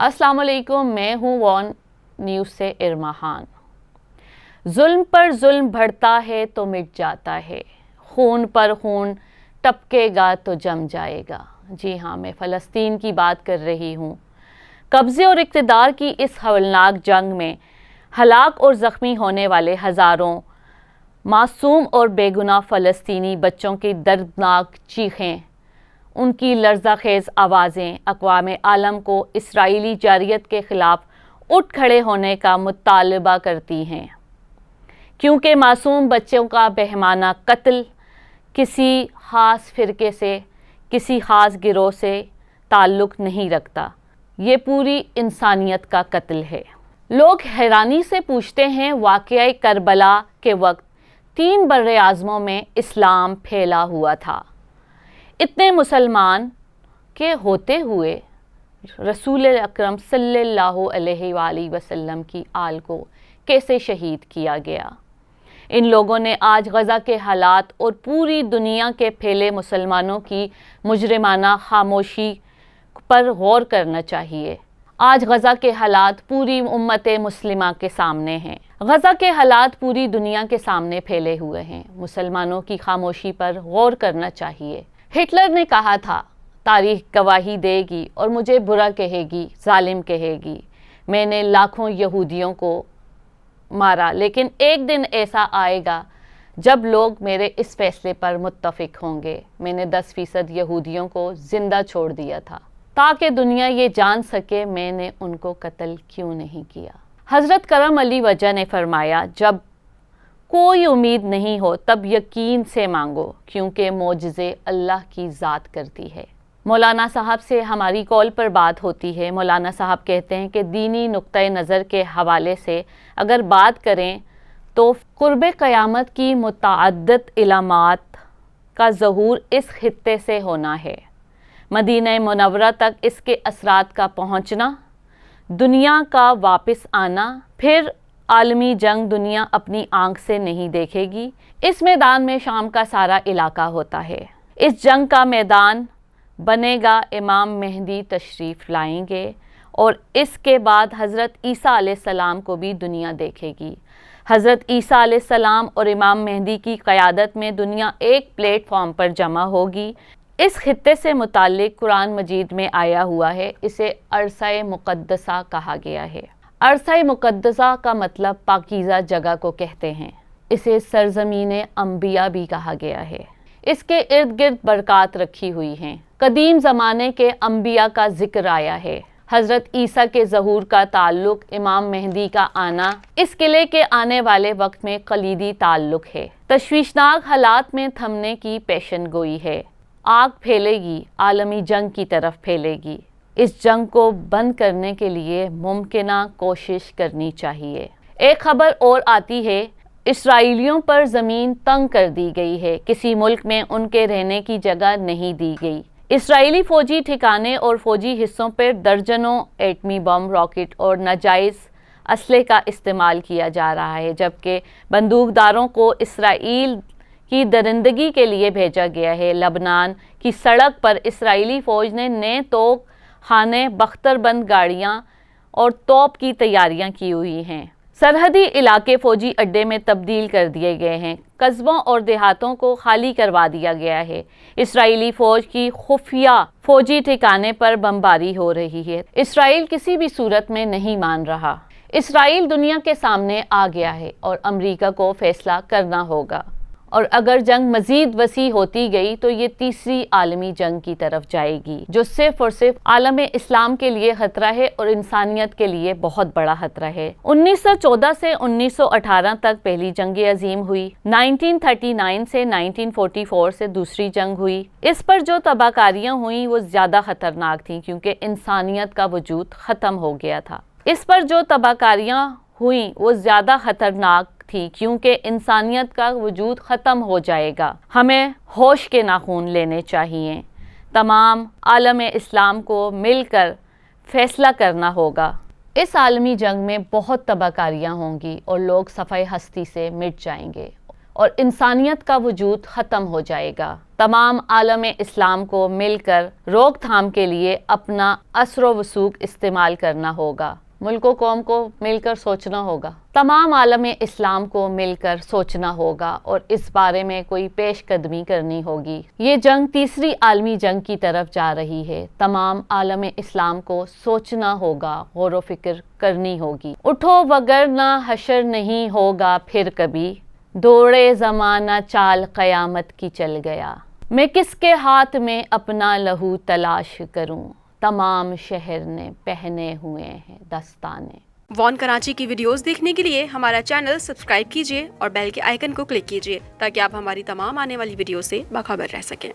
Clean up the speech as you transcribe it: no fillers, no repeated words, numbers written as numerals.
अस्सलाम वालेकुम, मैं हूँ वन न्यूज़ से इरमा खान। जुल्म पर जुल्म बढ़ता है तो मिट जाता है, खून पर खून टपकेगा तो जम जाएगा। जी हाँ, मैं फ़लस्तीन की बात कर रही हूँ। कब्ज़े और इक़्तिदार की इस हवलनाक जंग में हलाक और ज़ख्मी होने वाले हज़ारों मासूम और बेगुनाह फ़लस्तीनी बच्चों की दर्दनाक चीखें, उनकी लर्ज़ाखेज़ आवाज़ें अक़वाम आलम को इसराइली जारियत के ख़िलाफ़ उठ खड़े होने का मुतालबा करती हैं, क्योंकि मासूम बच्चों का बेहमाना कत्ल किसी ख़ास फ़िरक़े से, किसी ख़ास गिरोह से ताल्लुक़ नहीं रखता। ये पूरी इंसानियत का कत्ल है। लोग हैरानी से पूछते हैं, वाक़या करबला के वक्त 3 बर्र-ए-आज़मों में इस्लाम फैला हुआ था, इतने मुसलमान के होते हुए रसूल अकरम सल्लल्लाहु अलैहि वसल्लम की आल को कैसे शहीद किया गया। इन लोगों ने आज गज़ा के हालात और पूरी दुनिया के फैले मुसलमानों की मुजरिमाना खामोशी पर गौर करना चाहिए। आज गज़ा के हालात पूरी उम्मत मुस्लिमा के सामने हैं। गज़ा के हालात पूरी दुनिया के सामने फैले हुए हैं। मुसलमानों की खामोशी पर गौर करना चाहिए। हिटलर ने कहा था, तारीख़ गवाही देगी और मुझे बुरा कहेगी, जालिम कहेगी। मैंने लाखों यहूदियों को मारा, लेकिन एक दिन ऐसा आएगा जब लोग मेरे इस फैसले पर मुत्तफ़िक होंगे। मैंने 10% यहूदियों को ज़िंदा छोड़ दिया था ताकि दुनिया ये जान सके मैंने उनको कत्ल क्यों नहीं किया। हज़रत करम अली वजह ने फरमाया, जब कोई उम्मीद नहीं हो तब यकीन से मांगो, क्योंकि मोजज़े अल्लाह की ज़ात करती है। मौलाना साहब से हमारी कॉल पर बात होती है। मौलाना साहब कहते हैं कि दीनी नुक्ता नज़र के हवाले से अगर बात करें तो क़ुर्ब क़यामत की मुतअद्दिद इलामात का ज़हूर इस खित्ते से होना है। मदीना मुनव्वरा तक इसके असरात का पहुँचना, दुनिया का वापस आना, फिर आलमी जंग दुनिया अपनी आंख से नहीं देखेगी। इस मैदान में शाम का सारा इलाका होता है। इस जंग का मैदान बनेगा, इमाम मेहदी तशरीफ़ लाएंगे और इसके बाद हज़रत ईसा अलैहिस्सलाम को भी दुनिया देखेगी। हज़रत ईसा अलैहिस्सलाम और इमाम मेहदी की क़यादत में दुनिया एक प्लेटफॉर्म पर जमा होगी। इस खित्ते से मुताल्लिक़ कुरान मजीद में आया हुआ है, इसे अरसा मुक़द्दसा कहा गया है। अरसा मुक़द्दसा का मतलब पाकीज़ा जगह को कहते हैं। इसे सरज़मीन अंबिया भी कहा गया है। इसके इर्द गिर्द बरक़ात रखी हुई हैं। कदीम ज़माने के अंबिया का ज़िक्र आया है। हज़रत ईसा के ज़हूर का ताल्लुक़ इमाम मेहदी का आना इस किले के आने वाले वक्त में कलीदी ताल्लुक़ है। तशवीशनाक हालात में थमने की पेशन गोई है। आग फैलेगी, आलमी जंग की तरफ फैलेगी। इस जंग को बंद करने के लिए मुमकिना कोशिश करनी चाहिए। एक खबर और आती है, इसराइलियों पर ज़मीन तंग कर दी गई है। किसी मुल्क में उनके रहने की जगह नहीं दी गई। इसराइली फ़ौजी ठिकाने और फ़ौजी हिस्सों पर दर्जनों एटमी बम, रॉकेट और नाजायज़ असले का इस्तेमाल किया जा रहा है, जबकि बंदूकदारों को इसराइल की दरिंदगी के लिए भेजा गया है। लबनान की सड़क पर इसराइली फ़ौज ने नए तोप खाने, बख्तरबंद गाड़ियाँ और तोप की तैयारियां की हुई हैं। सरहदी इलाके फ़ौजी अड्डे में तब्दील कर दिए गए हैं। कस्बों और देहातों को खाली करवा दिया गया है। इसराइली फ़ौज की खुफिया फ़ौजी ठिकाने पर बमबारी हो रही है। इसराइल किसी भी सूरत में नहीं मान रहा। इसराइल दुनिया के सामने आ गया है और अमेरिका को फ़ैसला करना होगा। और अगर जंग मज़ीद वसी होती गई तो ये तीसरी आलमी जंग की तरफ जाएगी, जो सिर्फ़ और सिर्फ आलम इस्लाम के लिए ख़तरा है और इंसानियत के लिए बहुत बड़ा ख़तरा है। 1914 से 1918 तक पहली जंग अज़ीम हुई। 1939 से 1944 से दूसरी जंग हुई। इस पर जो तबाहकारियाँ हुई वो ज़्यादा ख़तरनाक थीं, क्योंकि इंसानियत का वजूद ख़त्म हो गया था। इस पर जो तबाहकारियाँ हुई वो ज़्यादा ख़तरनाक थी, क्योंकि इंसानियत का वजूद ख़त्म हो जाएगा। हमें होश के नाखून लेने चाहिए। तमाम आलम इस्लाम को मिलकर फ़ैसला करना होगा। इस आलमी जंग में बहुत तबाहकारियाँ होंगी और लोग सफ़ाए हस्ती से मिट जाएंगे اور انسانیت کا وجود ختم ہو جائے گا۔ تمام عالم اسلام کو مل کر روک تھام کے لیے اپنا اثر و وثوق استعمال کرنا ہوگا۔ ملک و قوم کو مل کر سوچنا ہوگا، تمام عالم اسلام کو مل کر سوچنا ہوگا اور اس بارے میں کوئی پیش قدمی کرنی ہوگی۔ یہ جنگ تیسری عالمی جنگ کی طرف جا رہی ہے۔ تمام عالم اسلام کو سوچنا ہوگا، غور و فکر کرنی ہوگی۔ اٹھو وگرنہ حشر نہیں ہوگا پھر کبھی، دوڑے زمانہ چال قیامت کی چل گیا۔ میں کس کے ہاتھ میں اپنا لہو تلاش کروں، تمام شہر نے پہنے ہوئے ہیں دستانے۔ وان کراچی کی ویڈیوز دیکھنے کے لیے ہمارا چینل سبسکرائب کیجیے اور بیل کے آئیکن کو کلک کیجیے تاکہ آپ ہماری تمام آنے والی ویڈیو سے باخبر رہ سکیں۔